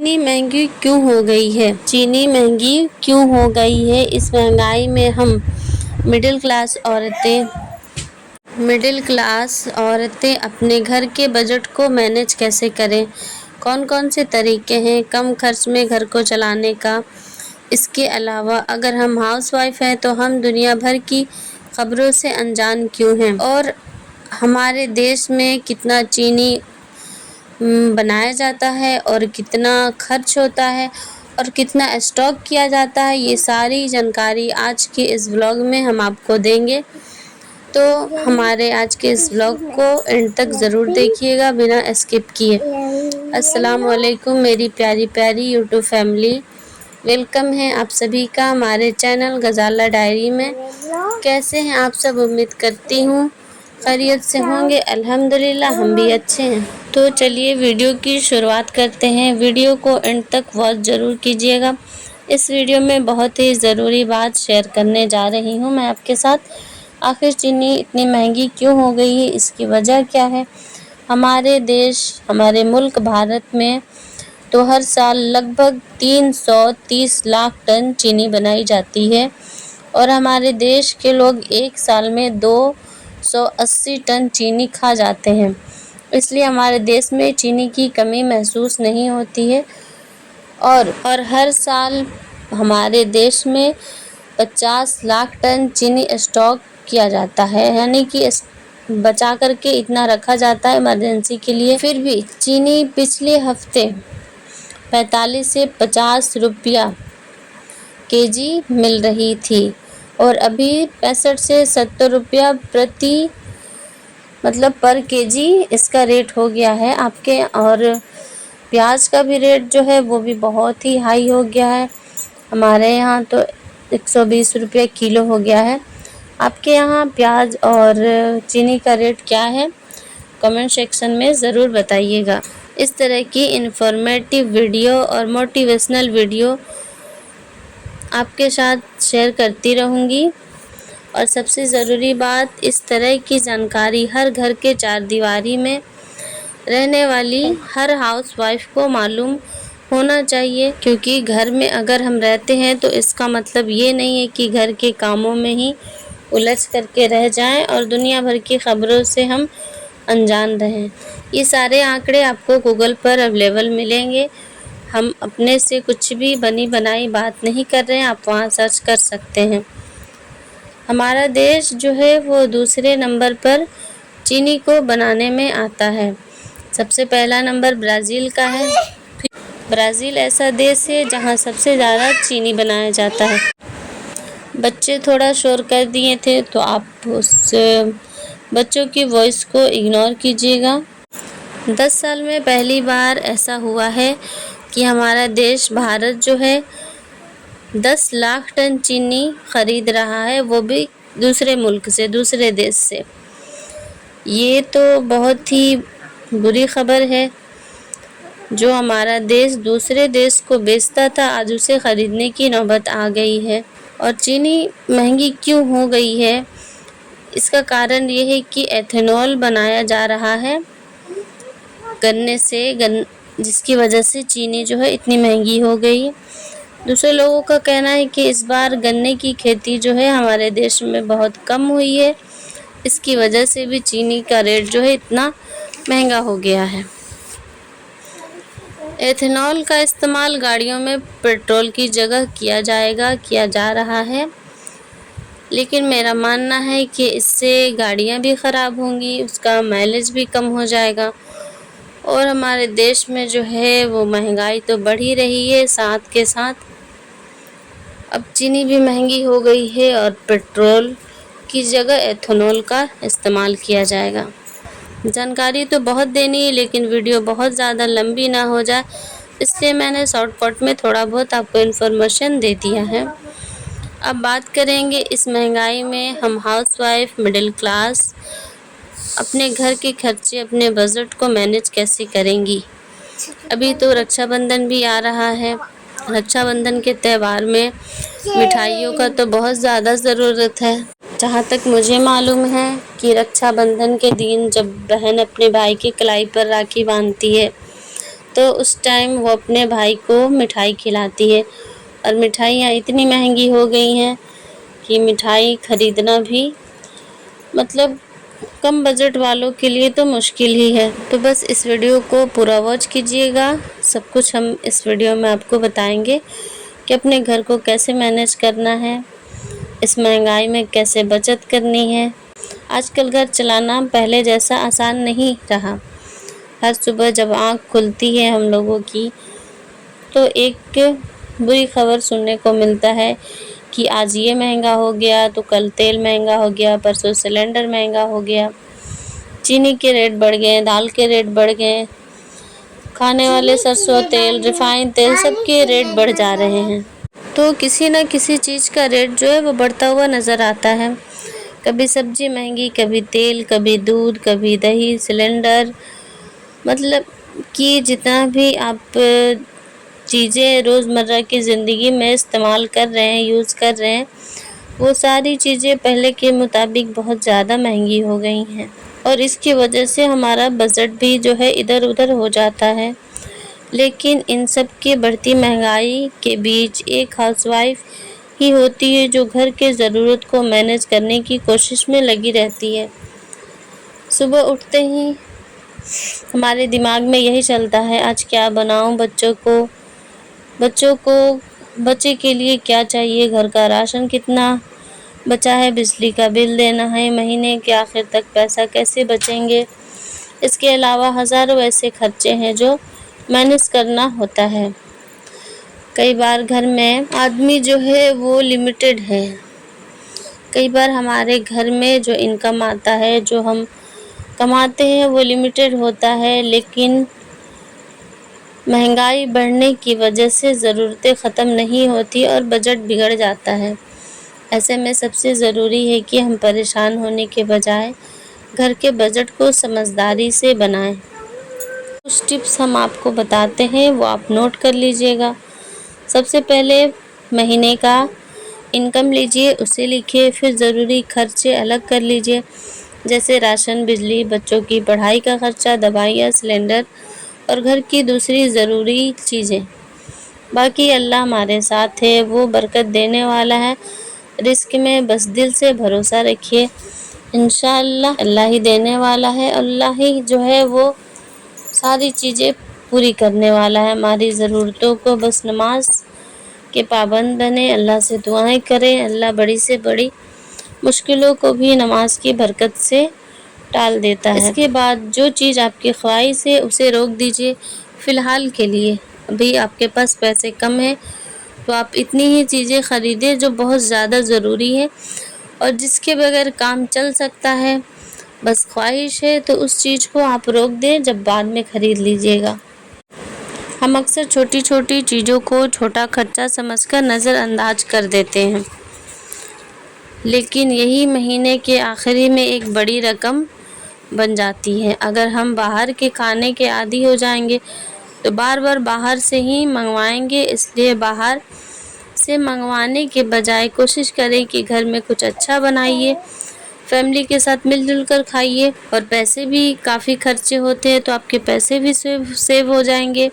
चीनी महंगी क्यों हो गई है? चीनी महंगी क्यों हो गई है? इस महंगाई में हम मिडिल क्लास औरतें अपने घर के बजट को मैनेज कैसे करें? कौन कौन से तरीके हैं कम खर्च में घर को चलाने का? इसके अलावा अगर हम हाउसवाइफ हैं तो हम दुनिया भर की खबरों से अनजान क्यों हैं? और हमारे देश में कितना चीनी बनाया जाता है और कितना खर्च होता है और कितना स्टॉक किया जाता है, ये सारी जानकारी आज के इस व्लॉग में हम आपको देंगे। तो हमारे आज के इस व्लॉग को एंड तक ज़रूर देखिएगा बिना स्किप किए। अस्सलाम वालेकुम मेरी प्यारी प्यारी यूट्यूब फैमिली, वेलकम है आप सभी का हमारे चैनल गजाला डायरी में। कैसे हैं आप सब? उम्मीद करती हूँ खैरियत से होंगे। अल्हम्दुलिल्लाह हम भी अच्छे हैं। तो चलिए वीडियो की शुरुआत करते हैं। वीडियो को एंड तक वॉच ज़रूर कीजिएगा। इस वीडियो में बहुत ही ज़रूरी बात शेयर करने जा रही हूँ मैं आपके साथ। आखिर चीनी इतनी महंगी क्यों हो गई है, इसकी वजह क्या है? हमारे देश, हमारे मुल्क भारत में तो हर साल लगभग 330 लाख टन चीनी बनाई जाती है और हमारे देश के लोग एक साल में 280 टन चीनी खा जाते हैं। इसलिए हमारे देश में चीनी की कमी महसूस नहीं होती है और हर साल हमारे देश में 50 लाख टन चीनी स्टॉक किया जाता है, यानी कि बचा करके इतना रखा जाता है इमरजेंसी के लिए। फिर भी चीनी पिछले हफ्ते 45 से 50 रुपया केजी मिल रही थी और अभी 65 से 70 रुपया पर केजी इसका रेट हो गया है आपके। और प्याज का भी रेट जो है वो भी बहुत ही हाई हो गया है। हमारे यहाँ तो 120 रुपये किलो हो गया है। आपके यहाँ प्याज और चीनी का रेट क्या है? कमेंट सेक्शन में ज़रूर बताइएगा। इस तरह की इन्फॉर्मेटिव वीडियो और मोटिवेशनल वीडियो आपके साथ शेयर करती रहूँगी। और सबसे ज़रूरी बात, इस तरह की जानकारी हर घर के चार दीवारी में रहने वाली हर हाउसवाइफ को मालूम होना चाहिए, क्योंकि घर में अगर हम रहते हैं तो इसका मतलब ये नहीं है कि घर के कामों में ही उलझ करके रह जाएं और दुनिया भर की खबरों से हम अनजान रहें। ये सारे आंकड़े आपको गूगल पर अवेलेबल मिलेंगे। हम अपने से कुछ भी बनी बनाई बात नहीं कर रहे हैं, आप वहाँ सर्च कर सकते हैं। हमारा देश जो है वो दूसरे नंबर पर चीनी को बनाने में आता है। सबसे पहला नंबर ब्राज़ील का है। ब्राज़ील ऐसा देश है जहाँ सबसे ज़्यादा चीनी बनाया जाता है। बच्चे थोड़ा शोर कर दिए थे तो आप उस बच्चों की वॉइस को इग्नोर कीजिएगा। 10 साल में पहली बार ऐसा हुआ है कि हमारा देश भारत जो है 10 लाख टन चीनी ख़रीद रहा है, वो भी दूसरे मुल्क से, दूसरे देश से। ये तो बहुत ही बुरी खबर है। जो हमारा देश दूसरे देश को बेचता था, आज उसे ख़रीदने की नौबत आ गई है। और चीनी महंगी क्यों हो गई है? इसका कारण ये है कि एथेनॉल बनाया जा रहा है गन्ने से, जिसकी वजह से चीनी जो है इतनी महंगी हो गई। दूसरे लोगों का कहना है कि इस बार गन्ने की खेती जो है हमारे देश में बहुत कम हुई है, इसकी वजह से भी चीनी का रेट जो है इतना महंगा हो गया है। एथेनॉल का इस्तेमाल गाड़ियों में पेट्रोल की जगह किया जा रहा है, लेकिन मेरा मानना है कि इससे गाड़ियां भी ख़राब होंगी, उसका माइलेज भी कम हो जाएगा और हमारे देश में जो है वो महंगाई तो बढ़ ही रही है, साथ के साथ अब चीनी भी महंगी हो गई है और पेट्रोल की जगह एथेनॉल का इस्तेमाल किया जाएगा। जानकारी तो बहुत देनी है, लेकिन वीडियो बहुत ज़्यादा लंबी ना हो जाए, इसलिए मैंने शॉर्टकट में थोड़ा बहुत आपको इन्फॉर्मेशन दे दिया है। अब बात करेंगे इस महंगाई में हम हाउसवाइफ, मिडिल क्लास अपने घर के खर्चे, अपने बजट को मैनेज कैसे करेंगी। अभी तो रक्षाबंधन भी आ रहा है। रक्षाबंधन के त्यौहार में मिठाइयों का तो बहुत ज़्यादा ज़रूरत है। जहाँ तक मुझे मालूम है कि रक्षाबंधन के दिन जब बहन अपने भाई की कलाई पर राखी बांधती है तो उस टाइम वो अपने भाई को मिठाई खिलाती है। और मिठाइयाँ इतनी महंगी हो गई हैं कि मिठाई खरीदना भी मतलब कम बजट वालों के लिए तो मुश्किल ही है। तो बस इस वीडियो को पूरा वॉच कीजिएगा। सब कुछ हम इस वीडियो में आपको बताएंगे कि अपने घर को कैसे मैनेज करना है, इस महंगाई में कैसे बचत करनी है। आजकल घर चलाना पहले जैसा आसान नहीं रहा। हर सुबह जब आँख खुलती है हम लोगों की, तो एक बुरी खबर सुनने को मिलता है कि आज ये महंगा हो गया, तो कल तेल महंगा हो गया, परसों सिलेंडर महंगा हो गया, चीनी के रेट बढ़ गए, दाल के रेट बढ़ गए, खाने वाले सरसों तेल, रिफाइंड तेल, सबके रेट बढ़ जा रहे हैं। तो किसी न किसी चीज़ का रेट जो है वो बढ़ता हुआ नज़र आता है। कभी सब्जी महंगी, कभी तेल, कभी दूध, कभी दही, सिलेंडर, मतलब कि जितना भी आप चीज़ें रोज़मर्रा की ज़िंदगी में इस्तेमाल कर रहे हैं, यूज़ कर रहे हैं, वो सारी चीज़ें पहले के मुताबिक बहुत ज़्यादा महंगी हो गई हैं। और इसकी वजह से हमारा बजट भी जो है इधर उधर हो जाता है। लेकिन इन सब की बढ़ती महंगाई के बीच एक हाउसवाइफ ही होती है जो घर के ज़रूरत को मैनेज करने की कोशिश में लगी रहती है। सुबह उठते ही हमारे दिमाग में यही चलता है, आज क्या बनाऊं बच्चों को बच्चे के लिए क्या चाहिए, घर का राशन कितना बचा है, बिजली का बिल देना है, महीने के आखिर तक पैसा कैसे बचेंगे। इसके अलावा हज़ारों ऐसे खर्चे हैं जो मैनेज करना होता है। कई बार घर में आदमी जो है वो लिमिटेड है। कई बार हमारे घर में जो इनकम आता है, जो हम कमाते हैं, वो लिमिटेड होता है। लेकिन महंगाई बढ़ने की वजह से ज़रूरतें ख़त्म नहीं होती और बजट बिगड़ जाता है। ऐसे में सबसे ज़रूरी है कि हम परेशान होने के बजाय घर के बजट को समझदारी से बनाएं। कुछ टिप्स हम आपको बताते हैं, वो आप नोट कर लीजिएगा। सबसे पहले महीने का इनकम लीजिए, उसे लिखिए। फिर ज़रूरी खर्चे अलग कर लीजिए, जैसे राशन, बिजली, बच्चों की पढ़ाई का खर्चा, दवाइयाँ, सिलेंडर और घर की दूसरी ज़रूरी चीज़ें। बाकी अल्लाह हमारे साथ है, वो बरकत देने वाला है। रिस्क में बस दिल से भरोसा रखिए, इंशाअल्लाह अल्लाह ही देने वाला है। अल्लाह ही जो है वो सारी चीज़ें पूरी करने वाला है। हमारी ज़रूरतों को बस नमाज के पाबंद बने, अल्लाह से दुआएं करें। अल्लाह बड़ी से बड़ी मुश्किलों को भी नमाज की बरकत से टाल देता है। इसके बाद जो चीज़ आपकी ख्वाहिश है उसे रोक दीजिए फ़िलहाल के लिए। अभी आपके पास पैसे कम हैं तो आप इतनी ही चीज़ें ख़रीदें जो बहुत ज़्यादा ज़रूरी है और जिसके बगैर काम चल सकता है। बस ख्वाहिश है तो उस चीज़ को आप रोक दें, जब बाद में ख़रीद लीजिएगा। हम अक्सर छोटी छोटी चीज़ों को छोटा खर्चा समझकर नज़रअंदाज कर देते हैं, लेकिन यही महीने के आखिरी में एक बड़ी रकम बन जाती है। अगर हम बाहर के खाने के आदी हो जाएंगे तो बार बार बाहर से ही मंगवाएंगे। इसलिए बाहर से मंगवाने के बजाय कोशिश करें कि घर में कुछ अच्छा बनाइए, फैमिली के साथ मिलजुल कर खाइए। और पैसे भी काफ़ी खर्चे होते हैं तो आपके पैसे भी सेव हो जाएंगे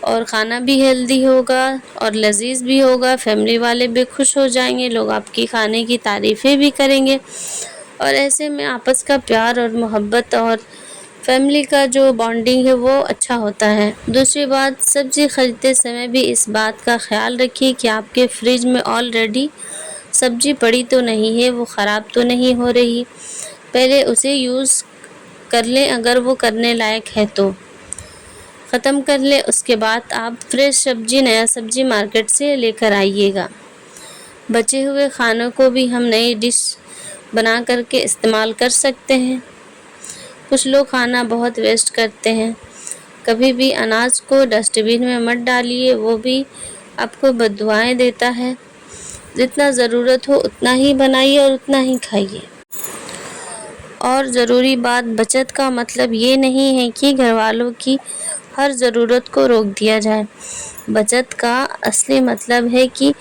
और खाना भी हेल्दी होगा और लजीज भी होगा। फैमिली वाले भी खुश हो जाएंगे, लोग आपकी खाने की तारीफ़ें भी करेंगे और ऐसे में आपस का प्यार और मोहब्बत और फैमिली का जो बॉन्डिंग है वो अच्छा होता है। दूसरी बात, सब्ज़ी ख़रीदते समय भी इस बात का ख्याल रखिए कि आपके फ्रिज में ऑलरेडी सब्ज़ी पड़ी तो नहीं है, वो ख़राब तो नहीं हो रही। पहले उसे यूज़ कर लें, अगर वो करने लायक है तो ख़त्म कर लें। उसके बाद आप फ्रेश सब्ज़ी, नया सब्ज़ी मार्केट से लेकर आइएगा। बचे हुए खानों को भी हम नई डिश बना करके इस्तेमाल कर सकते हैं। कुछ लोग खाना बहुत वेस्ट करते हैं। कभी भी अनाज को डस्टबिन में मत डालिए, वो भी आपको बद्दुआएं देता है। जितना ज़रूरत हो उतना ही बनाइए और उतना ही खाइए। और ज़रूरी बात, बचत का मतलब ये नहीं है कि घर वालों की हर ज़रूरत को रोक दिया जाए। बचत का असली मतलब है कि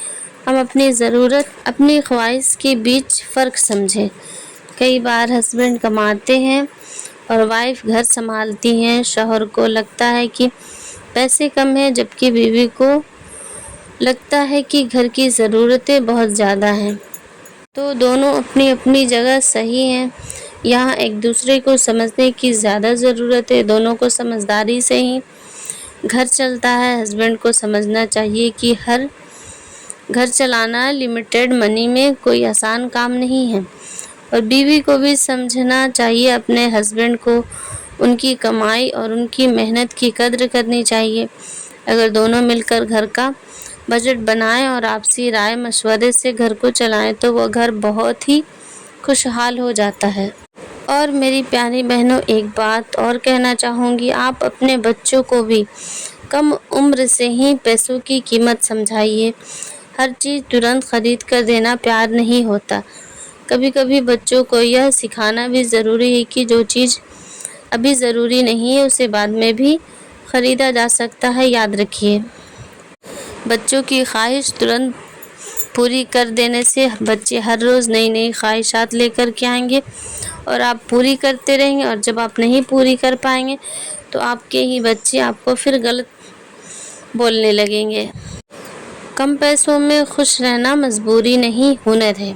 हम अपनी ज़रूरत, अपनी ख्वाहिश के बीच फ़र्क समझें। कई बार हस्बैंड कमाते हैं और वाइफ घर संभालती हैं। शौहर को लगता है कि पैसे कम हैं, जबकि बीवी को लगता है कि घर की ज़रूरतें बहुत ज़्यादा हैं। तो दोनों अपनी अपनी जगह सही हैं। यहाँ एक दूसरे को समझने की ज़्यादा ज़रूरत है। दोनों को समझदारी से ही घर चलता है। हस्बैंड को समझना चाहिए कि हर घर चलाना लिमिटेड मनी में कोई आसान काम नहीं है, और बीवी को भी समझना चाहिए अपने हस्बैंड को। उनकी कमाई और उनकी मेहनत की कद्र करनी चाहिए। अगर दोनों मिलकर घर का बजट बनाएं और आपसी राय मशवरे से घर को चलाएं तो वह घर बहुत ही खुशहाल हो जाता है। और मेरी प्यारी बहनों, एक बात और कहना चाहूँगी, आप अपने बच्चों को भी कम उम्र से ही पैसों की कीमत समझाइए। हर चीज़ तुरंत खरीद कर देना प्यार नहीं होता। कभी कभी बच्चों को यह सिखाना भी ज़रूरी है कि जो चीज़ अभी ज़रूरी नहीं है उसे बाद में भी ख़रीदा जा सकता है। याद रखिए, बच्चों की ख्वाहिश तुरंत पूरी कर देने से बच्चे हर रोज़ नई नई ख्वाहिशात लेकर के आएंगे और आप पूरी करते रहेंगे, और जब आप नहीं पूरी कर पाएंगे तो आपके ही बच्चे आपको फिर गलत बोलने लगेंगे। कम पैसों में खुश रहना मजबूरी नहीं, हुनर है।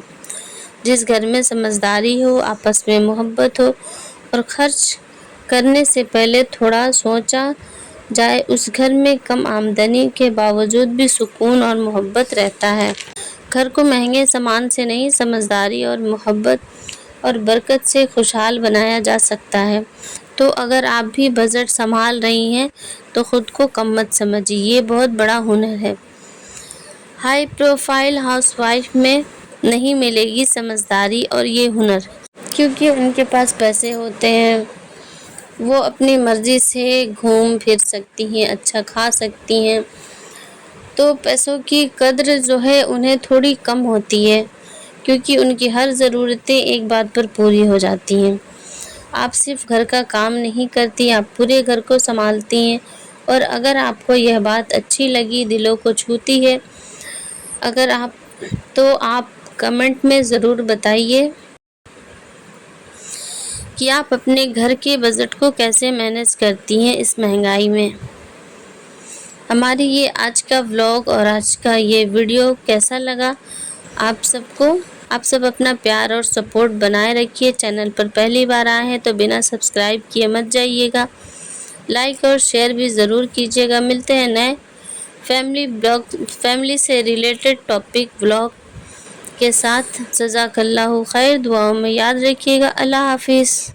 जिस घर में समझदारी हो, आपस में मोहब्बत हो और खर्च करने से पहले थोड़ा सोचा जाए, उस घर में कम आमदनी के बावजूद भी सुकून और मोहब्बत रहता है। घर को महंगे सामान से नहीं, समझदारी और मोहब्बत और बरकत से खुशहाल बनाया जा सकता है। तो अगर आप भी बजट संभाल रही हैं तो ख़ुद को कम मत समझिए, ये बहुत बड़ा हुनर है। हाई प्रोफाइल हाउसवाइफ में नहीं मिलेगी समझदारी और ये हुनर, क्योंकि उनके पास पैसे होते हैं, वो अपनी मर्ज़ी से घूम फिर सकती हैं, अच्छा खा सकती हैं। तो पैसों की कद्र जो है उन्हें थोड़ी कम होती है, क्योंकि उनकी हर ज़रूरतें एक बात पर पूरी हो जाती हैं। आप सिर्फ घर का काम नहीं करती, आप पूरे घर को संभालती हैं। और अगर आपको यह बात अच्छी लगी, दिलों को छूती है, अगर आप तो आप कमेंट में ज़रूर बताइए कि आप अपने घर के बजट को कैसे मैनेज करती हैं इस महंगाई में। हमारी ये आज का व्लॉग और आज का ये वीडियो कैसा लगा आप सबको? आप सब अपना प्यार और सपोर्ट बनाए रखिए। चैनल पर पहली बार आए हैं तो बिना सब्सक्राइब किए मत जाइएगा। लाइक और शेयर भी ज़रूर कीजिएगा। मिलते हैं नए फैमिली से रिलेटेड टॉपिक व्लॉग के साथ। जज़ाकल्लाहु खैर, दुआओं में याद रखिएगा। अल्लाह हाफिज़।